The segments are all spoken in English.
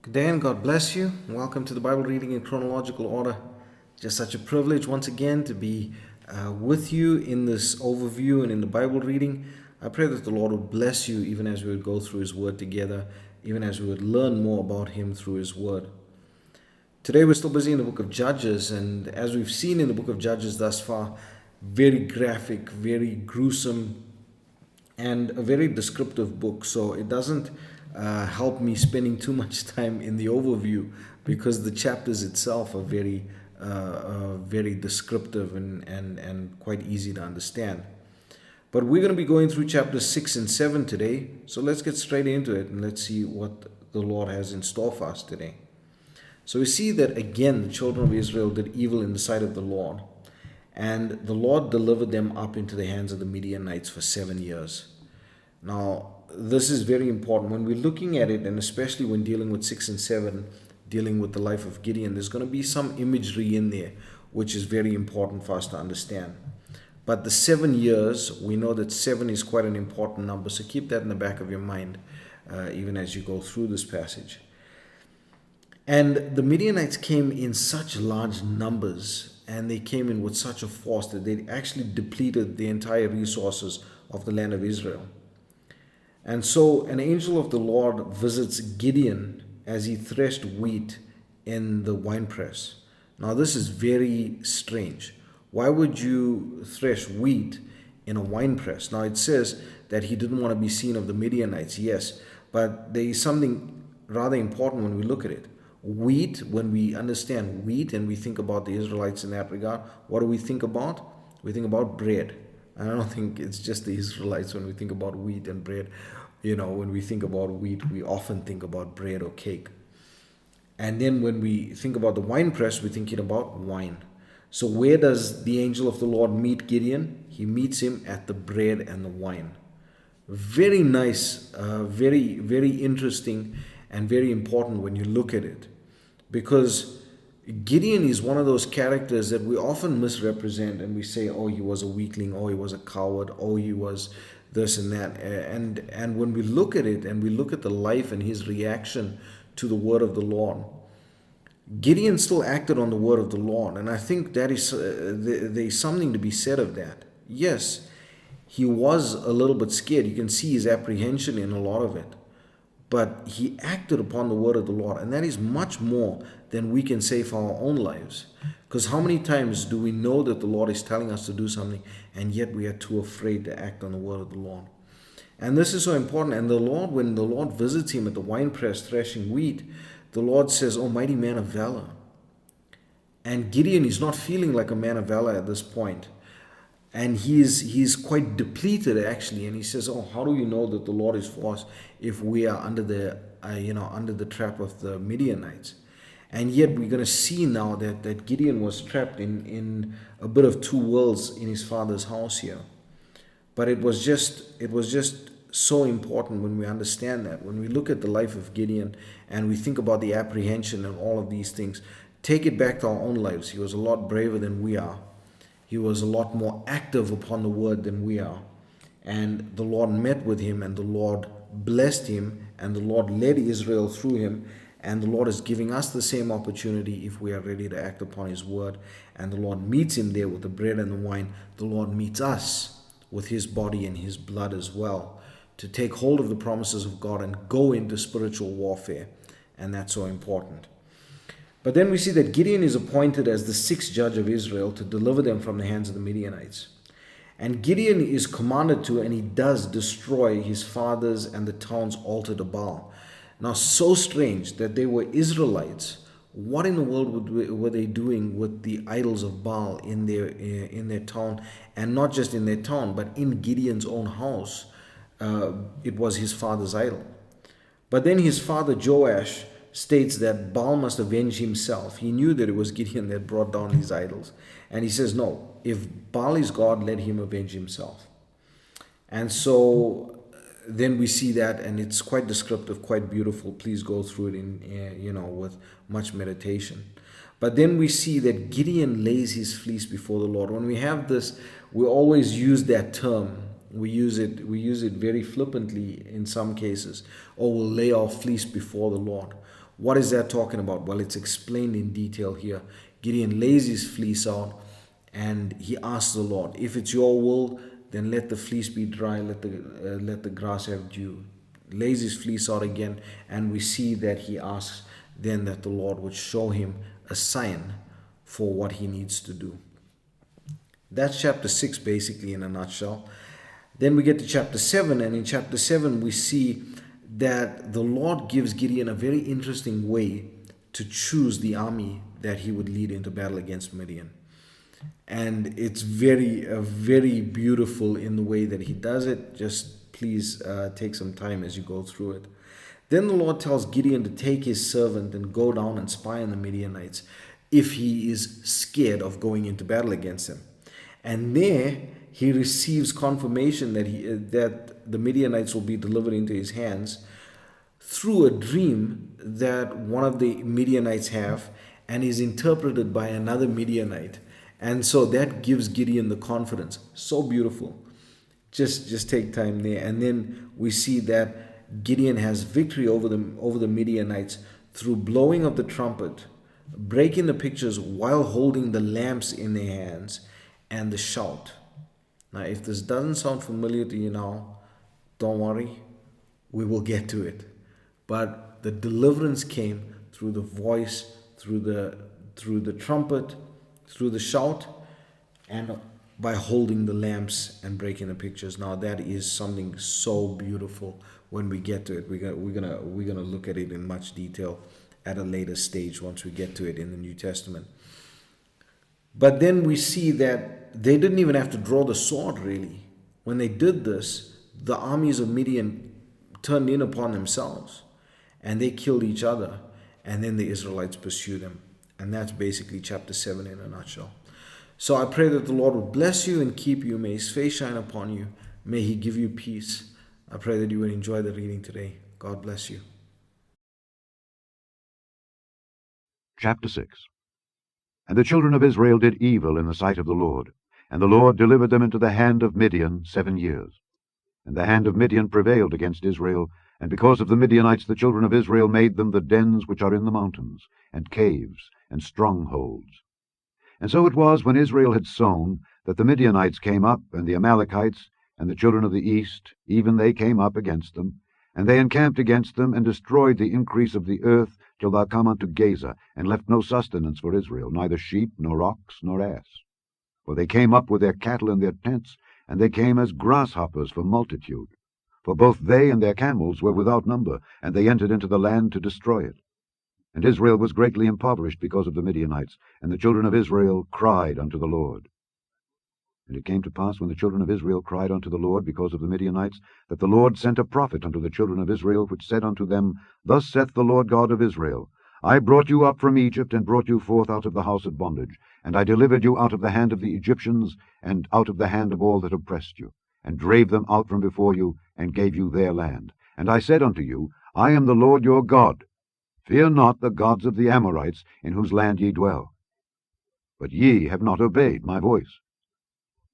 Good day and God bless you. Welcome to the Bible reading in chronological order. Just such a privilege once again to be with you in this overview and in the Bible reading. I pray that the Lord would bless you even as we would go through His Word together, even as we would learn more about Him through His Word. Today we're still busy in the book of Judges, and as we've seen in the book of Judges thus far, very graphic, very gruesome, and a very descriptive book. So it doesn't help me spending too much time in the overview because the chapters itself are very descriptive and quite easy to understand. But we're going to be going through chapters 6 and 7 today. So let's get straight into it and let's see what the Lord has in store for us today. So we see that again the children of Israel did evil in the sight of the Lord. And the Lord delivered them up into the hands of the Midianites for 7 years. Now, this is very important. When we're looking at it, and especially when dealing with 6 and 7, dealing with the life of Gideon, there's going to be some imagery in there, which is very important for us to understand. But the 7 years, we know that 7 is quite an important number, so keep that in the back of your mind, even as you go through this passage. And the Midianites came in such large numbers, and they came in with such a force that they actually depleted the entire resources of the land of Israel. And so an angel of the Lord visits Gideon as he threshed wheat in the winepress. Now this is very strange. Why would you thresh wheat in a winepress? Now it says that he didn't want to be seen of the Midianites, yes, but there is something rather important when we look at it. Wheat, when we understand wheat and we think about the Israelites in that regard, what do we think about? We think about bread. I don't think it's just the Israelites when we think about wheat and bread. You know, when we think about wheat, we often think about bread or cake. And then when we think about the winepress, we're thinking about wine. So where does the angel of the Lord meet Gideon? He meets him at the bread and the wine. Very nice, very interesting and very important when you look at it. Because Gideon is one of those characters that we often misrepresent and we say, oh, he was a weakling, oh, he was a coward, oh, he was this and that. And when we look at it and we look at the life and his reaction to the word of the Lord, Gideon still acted on the word of the Lord. And I think that is there's something to be said of that. Yes, he was a little bit scared. You can see his apprehension in a lot of it. But he acted upon the word of the Lord. And that is much more than we can say for our own lives. Because how many times do we know that the Lord is telling us to do something and yet we are too afraid to act on the word of the Lord? And this is so important. And the Lord, when the Lord visits him at the winepress threshing wheat, the Lord says, "O mighty man of valor." And Gideon is not feeling like a man of valor at this point. And he's quite depleted actually, and he says, "Oh, how do you know that the Lord is for us if we are under the trap of the Midianites?" And yet we're going to see now that Gideon was trapped in a bit of two worlds in his father's house here. But it was just so important when we understand that. When we look at the life of Gideon and we think about the apprehension and all of these things, take it back to our own lives. He was a lot braver than we are. He was a lot more active upon the word than we are. And the Lord met with him and the Lord blessed him and the Lord led Israel through him. And the Lord is giving us the same opportunity if we are ready to act upon his word. And the Lord meets him there with the bread and the wine. The Lord meets us with his body and his blood as well to take hold of the promises of God and go into spiritual warfare. And that's so important. But then we see that Gideon is appointed as the sixth judge of Israel to deliver them from the hands of the Midianites. And Gideon is commanded to, and he does destroy his father's and the town's altar to Baal. Now, so strange that they were Israelites. What in the world were they doing with the idols of Baal in their town? And not just in their town, but in Gideon's own house. It was his father's idol. But then his father Joash states that Baal must avenge himself. He knew that it was Gideon that brought down these idols. And he says, no, if Baal is God, let him avenge himself. And so then we see that, and it's quite descriptive, quite beautiful. Please go through it with much meditation. But then we see that Gideon lays his fleece before the Lord. When we have this, we always use that term. We use it very flippantly in some cases. Or we'll lay our fleece before the Lord. What is that talking about? Well, it's explained in detail here. Gideon lays his fleece out and he asks the Lord, if it's your will, then let the fleece be dry, let the grass have dew. Lays his fleece out again, and we see that he asks then that the Lord would show him a sign for what he needs to do. That's chapter 6 basically in a nutshell. Then we get to chapter 7, and in chapter 7 we see that the Lord gives Gideon a very interesting way to choose the army that he would lead into battle against Midian. And it's very beautiful in the way that he does it. Just please take some time as you go through it. Then the Lord tells Gideon to take his servant and go down and spy on the Midianites if he is scared of going into battle against them. And there he receives confirmation that the Midianites will be delivered into his hands through a dream that one of the Midianites have, and is interpreted by another Midianite. And so that gives Gideon the confidence. So beautiful. Just take time there. And then we see that Gideon has victory over the Midianites through blowing of the trumpet, breaking the pictures while holding the lamps in their hands, and the shout. Now, if this doesn't sound familiar to you now, don't worry, we will get to it. But the deliverance came through the voice, through the trumpet, through the shout, and by holding the lamps and breaking the pictures. Now that is something so beautiful. When we get to it, we're gonna look at it in much detail at a later stage once we get to it in the New Testament. But then we see that they didn't even have to draw the sword, really. When they did this, the armies of Midian turned in upon themselves and they killed each other, and then the Israelites pursued them. And that's basically chapter 7 in a nutshell. So I pray that the Lord will bless you and keep you. May his face shine upon you. May he give you peace. I pray that you will enjoy the reading today. God bless you. Chapter 6. And the children of Israel did evil in the sight of the Lord, and the Lord delivered them into the hand of Midian 7 years. And the hand of Midian prevailed against Israel, and because of the Midianites the children of Israel made them the dens which are in the mountains, and caves, and strongholds. And so it was, when Israel had sown, that the Midianites came up, and the Amalekites, and the children of the east, even they came up against them, and they encamped against them, and destroyed the increase of the earth, till thou come unto Gaza, and left no sustenance for Israel, neither sheep, nor ox, nor ass. For they came up with their cattle and their tents, and they came as grasshoppers for multitude. For both they and their camels were without number, and they entered into the land to destroy it. And Israel was greatly impoverished because of the Midianites, and the children of Israel cried unto the Lord. And it came to pass, when the children of Israel cried unto the Lord because of the Midianites, that the Lord sent a prophet unto the children of Israel, which said unto them, Thus saith the Lord God of Israel, I brought you up from Egypt, and brought you forth out of the house of bondage, and I delivered you out of the hand of the Egyptians, and out of the hand of all that oppressed you, and drave them out from before you, and gave you their land. And I said unto you, I am the Lord your God. Fear not the gods of the Amorites, in whose land ye dwell. But ye have not obeyed my voice.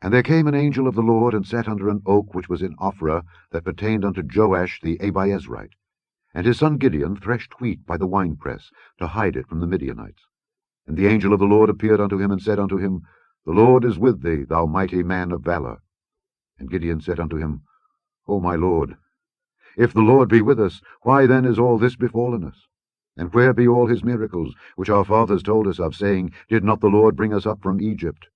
And there came an angel of the Lord, and sat under an oak which was in Ophrah, that pertained unto Joash the Abiezrite. And his son Gideon threshed wheat by the winepress, to hide it from the Midianites. And the angel of the Lord appeared unto him, and said unto him, The Lord is with thee, thou mighty man of valor. And Gideon said unto him, O my Lord, if the Lord be with us, why then is all this befallen us? And where be all his miracles, which our fathers told us of, saying, Did not the Lord bring us up from Egypt?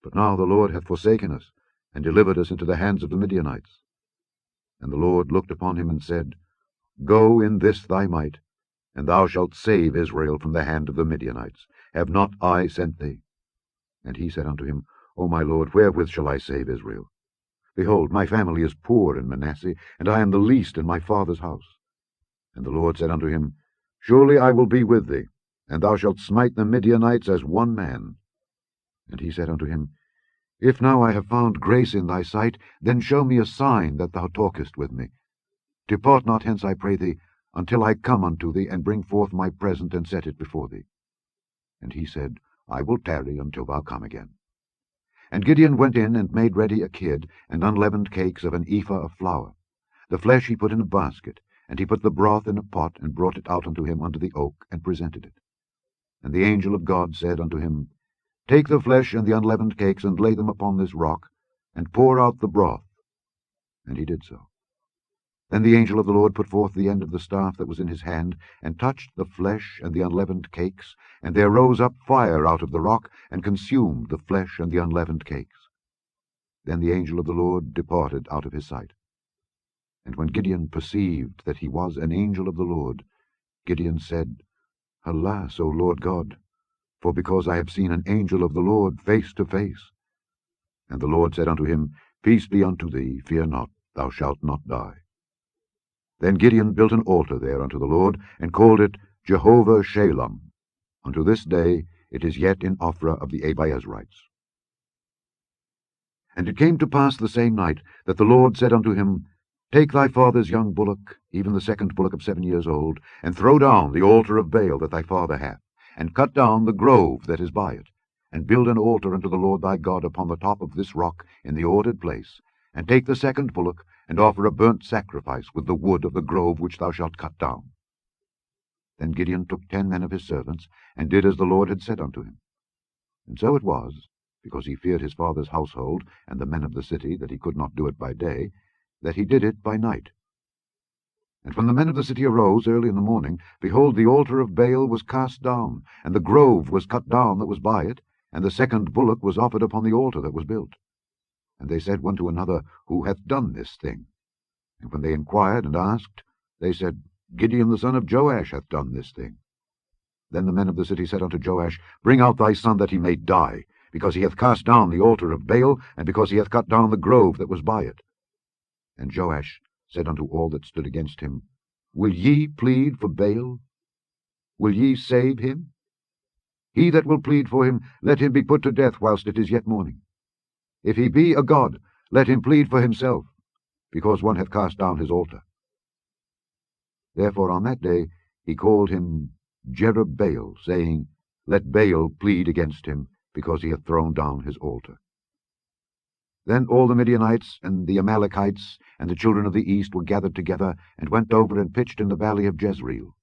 But now the Lord hath forsaken us, and delivered us into the hands of the Midianites. And the Lord looked upon him, and said, Go in this thy might, and thou shalt save Israel from the hand of the Midianites. Have not I sent thee? And he said unto him, O my Lord, wherewith shall I save Israel? Behold, my family is poor in Manasseh, and I am the least in my father's house. And the Lord said unto him, Surely I will be with thee, and thou shalt smite the Midianites as one man. And he said unto him, If now I have found grace in thy sight, then show me a sign that thou talkest with me. Depart not hence, I pray thee, until I come unto thee, and bring forth my present, and set it before thee. And he said, I will tarry until thou come again. And Gideon went in, and made ready a kid, and unleavened cakes of an ephah of flour. The flesh he put in a basket, And he put the broth in a pot, and brought it out unto him under the oak, and presented it. And the angel of God said unto him, Take the flesh and the unleavened cakes, and lay them upon this rock, and pour out the broth. And he did so. Then the angel of the Lord put forth the end of the staff that was in his hand, and touched the flesh and the unleavened cakes, and there rose up fire out of the rock, and consumed the flesh and the unleavened cakes. Then the angel of the Lord departed out of his sight. And when Gideon perceived that he was an angel of the Lord, Gideon said, Alas, O Lord God, for because I have seen an angel of the Lord face to face. And the Lord said unto him, Peace be unto thee, fear not, thou shalt not die. Then Gideon built an altar there unto the Lord, and called it Jehovah Shalom. Unto this day it is yet in Ophrah of the Abiezrites. And it came to pass the same night that the Lord said unto him, Take thy father's young bullock, even the second bullock of 7 years old, and throw down the altar of Baal that thy father hath, and cut down the grove that is by it, and build an altar unto the Lord thy God upon the top of this rock in the ordered place, and take the second bullock, and offer a burnt sacrifice with the wood of the grove which thou shalt cut down. Then Gideon took 10 men of his servants, and did as the Lord had said unto him. And so it was, because he feared his father's household and the men of the city, that he could not do it by day, that he did it by night. And when the men of the city arose early in the morning, behold, the altar of Baal was cast down, and the grove was cut down that was by it, and the second bullock was offered upon the altar that was built. And they said one to another, Who hath done this thing? And when they inquired and asked, they said, Gideon the son of Joash hath done this thing. Then the men of the city said unto Joash, Bring out thy son that he may die, because he hath cast down the altar of Baal, and because he hath cut down the grove that was by it. And Joash said unto all that stood against him, Will ye plead for Baal? Will ye save him? He that will plead for him, let him be put to death whilst it is yet morning. If he be a god, let him plead for himself, because one hath cast down his altar. Therefore on that day he called him Jerubbaal, saying, Let Baal plead against him, because he hath thrown down his altar. Then all the Midianites and the Amalekites and the children of the east were gathered together, and went over and pitched in the valley of Jezreel.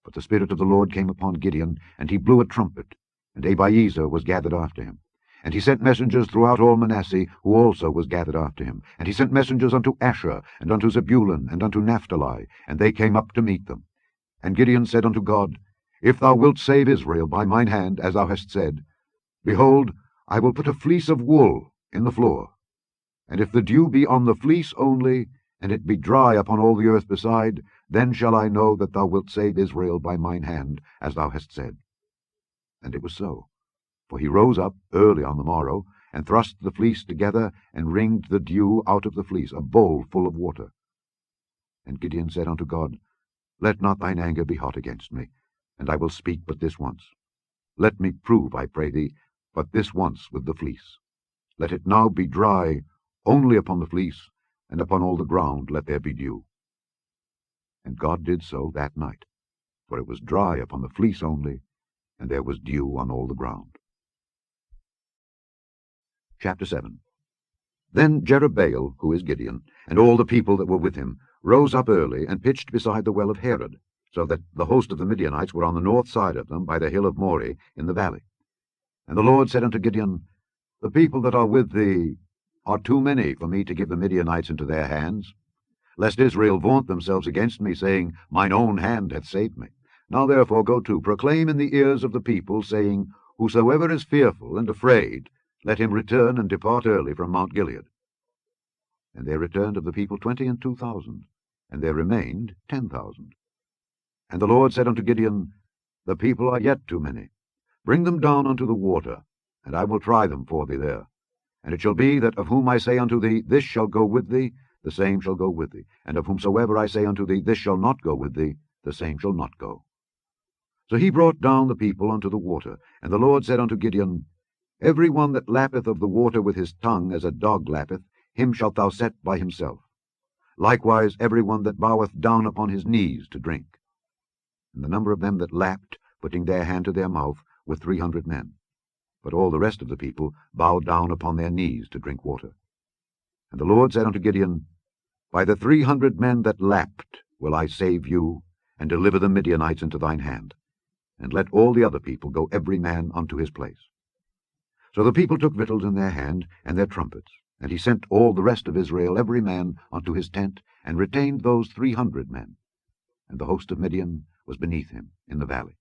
But the Spirit of the Lord came upon Gideon, and he blew a trumpet, and Abiezer was gathered after him. And he sent messengers throughout all Manasseh, who also was gathered after him. And he sent messengers unto Asher, and unto Zebulun, and unto Naphtali, and they came up to meet them. And Gideon said unto God, If thou wilt save Israel by mine hand, as thou hast said, behold, I will put a fleece of wool in the floor. And if the dew be on the fleece only, and it be dry upon all the earth beside, then shall I know that thou wilt save Israel by mine hand, as thou hast said. And it was so. For he rose up early on the morrow, and thrust the fleece together, and wringed the dew out of the fleece, a bowl full of water. And Gideon said unto God, Let not thine anger be hot against me, and I will speak but this once. Let me prove, I pray thee, but this once with the fleece. Let it now be dry only upon the fleece, and upon all the ground let there be dew. And God did so that night, for it was dry upon the fleece only, and there was dew on all the ground. Chapter 7. Then Jerubbaal, who is Gideon, and all the people that were with him, rose up early, and pitched beside the well of Herod, so that the host of the Midianites were on the north side of them, by the hill of Moreh, in the valley. And the Lord said unto Gideon, The people that are with thee are too many for me to give the Midianites into their hands, lest Israel vaunt themselves against me, saying, Mine own hand hath saved me. Now therefore go to, proclaim in the ears of the people, saying, Whosoever is fearful and afraid, let him return and depart early from Mount Gilead. And there returned of the people 22,000, and there remained 10,000. And the Lord said unto Gideon, The people are yet too many. Bring them down unto the water, and I will try them for thee there. And it shall be that of whom I say unto thee, This shall go with thee, the same shall go with thee. And of whomsoever I say unto thee, This shall not go with thee, the same shall not go. So he brought down the people unto the water. And the Lord said unto Gideon, Every one that lappeth of the water with his tongue, as a dog lappeth, him shalt thou set by himself. Likewise every one that boweth down upon his knees to drink. And the number of them that lapped, putting their hand to their mouth, were 300 men. But all the rest of the people bowed down upon their knees to drink water. And the Lord said unto Gideon, By the 300 men that lapped will I save you, and deliver the Midianites into thine hand, and let all the other people go every man unto his place. So the people took victuals in their hand, and their trumpets, and he sent all the rest of Israel every man unto his tent, and retained those 300 men. And the host of Midian was beneath him in the valley.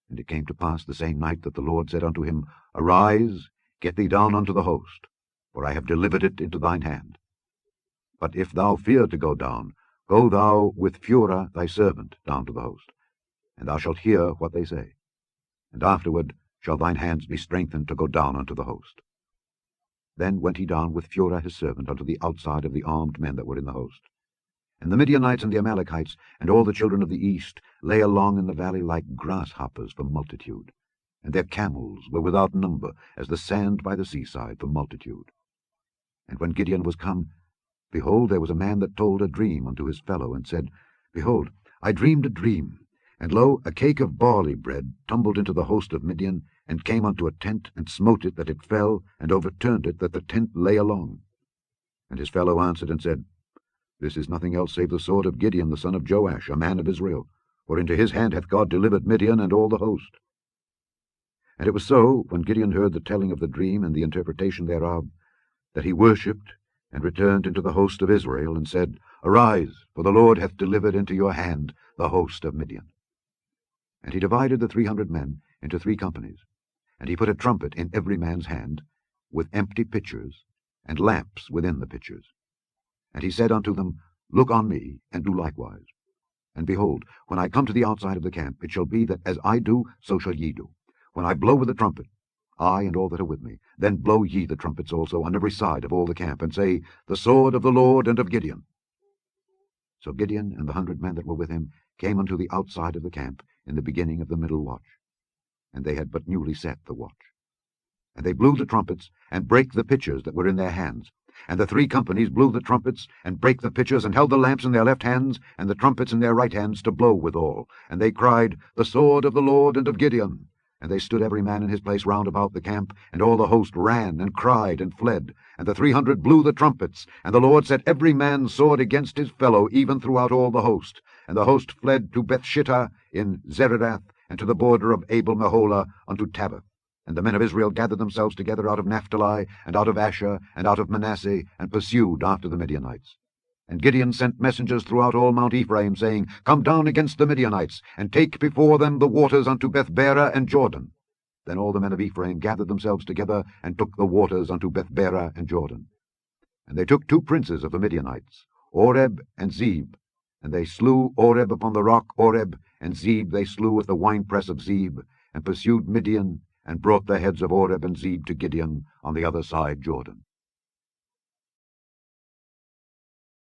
And it came to pass the same night that the Lord said unto him, Arise, get thee down unto the host, for I have delivered it into thine hand. But if thou fear to go down, go thou with Phurah thy servant down to the host, and thou shalt hear what they say. And afterward shall thine hands be strengthened to go down unto the host. Then went he down with Phurah his servant unto the outside of the armed men that were in the host. And the Midianites and the Amalekites and all the children of the east lay along in the valley like grasshoppers for multitude, and their camels were without number as the sand by the seaside for multitude. And when Gideon was come, behold, there was a man that told a dream unto his fellow, and said, Behold, I dreamed a dream, and lo, a cake of barley bread tumbled into the host of Midian, and came unto a tent, and smote it that it fell, and overturned it that the tent lay along. And his fellow answered and said, This is nothing else save the sword of Gideon the son of Joash, a man of Israel, for into his hand hath God delivered Midian and all the host. And it was so, when Gideon heard the telling of the dream and the interpretation thereof, that he worshipped, and returned into the host of Israel, and said, Arise, for the Lord hath delivered into your hand the host of Midian. And he divided the 300 men into 3 companies, and he put a trumpet in every man's hand, with empty pitchers, and lamps within the pitchers. And he said unto them, Look on me, and do likewise. And behold, when I come to the outside of the camp, it shall be that as I do, so shall ye do. When I blow with the trumpet, I and all that are with me, then blow ye the trumpets also on every side of all the camp, and say, The sword of the Lord and of Gideon. So Gideon and the 100 men that were with him came unto the outside of the camp in the beginning of the middle watch, and they had but newly set the watch. And they blew the trumpets, and brake the pitchers that were in their hands. And the 3 companies blew the trumpets, and brake the pitchers, and held the lamps in their left hands, and the trumpets in their right hands, to blow withal. And they cried, The sword of the Lord and of Gideon. And they stood every man in his place round about the camp, and all the host ran, and cried, and fled. And the 300 blew the trumpets, and the Lord set every man's sword against his fellow, even throughout all the host. And the host fled to Bethshittah in Zererath, and to the border of Abel-Meholah unto Tabbath. And the men of Israel gathered themselves together out of Naphtali, and out of Asher, and out of Manasseh, and pursued after the Midianites. And Gideon sent messengers throughout all Mount Ephraim, saying, Come down against the Midianites, and take before them the waters unto Bethbara and Jordan. Then all the men of Ephraim gathered themselves together, and took the waters unto Bethbara and Jordan. And they took 2 princes of the Midianites, Oreb and Zeb. And they slew Oreb upon the rock Oreb, and Zeb they slew at the winepress of Zeb, and pursued Midian, and brought the heads of Oreb and Zeb to Gideon on the other side Jordan.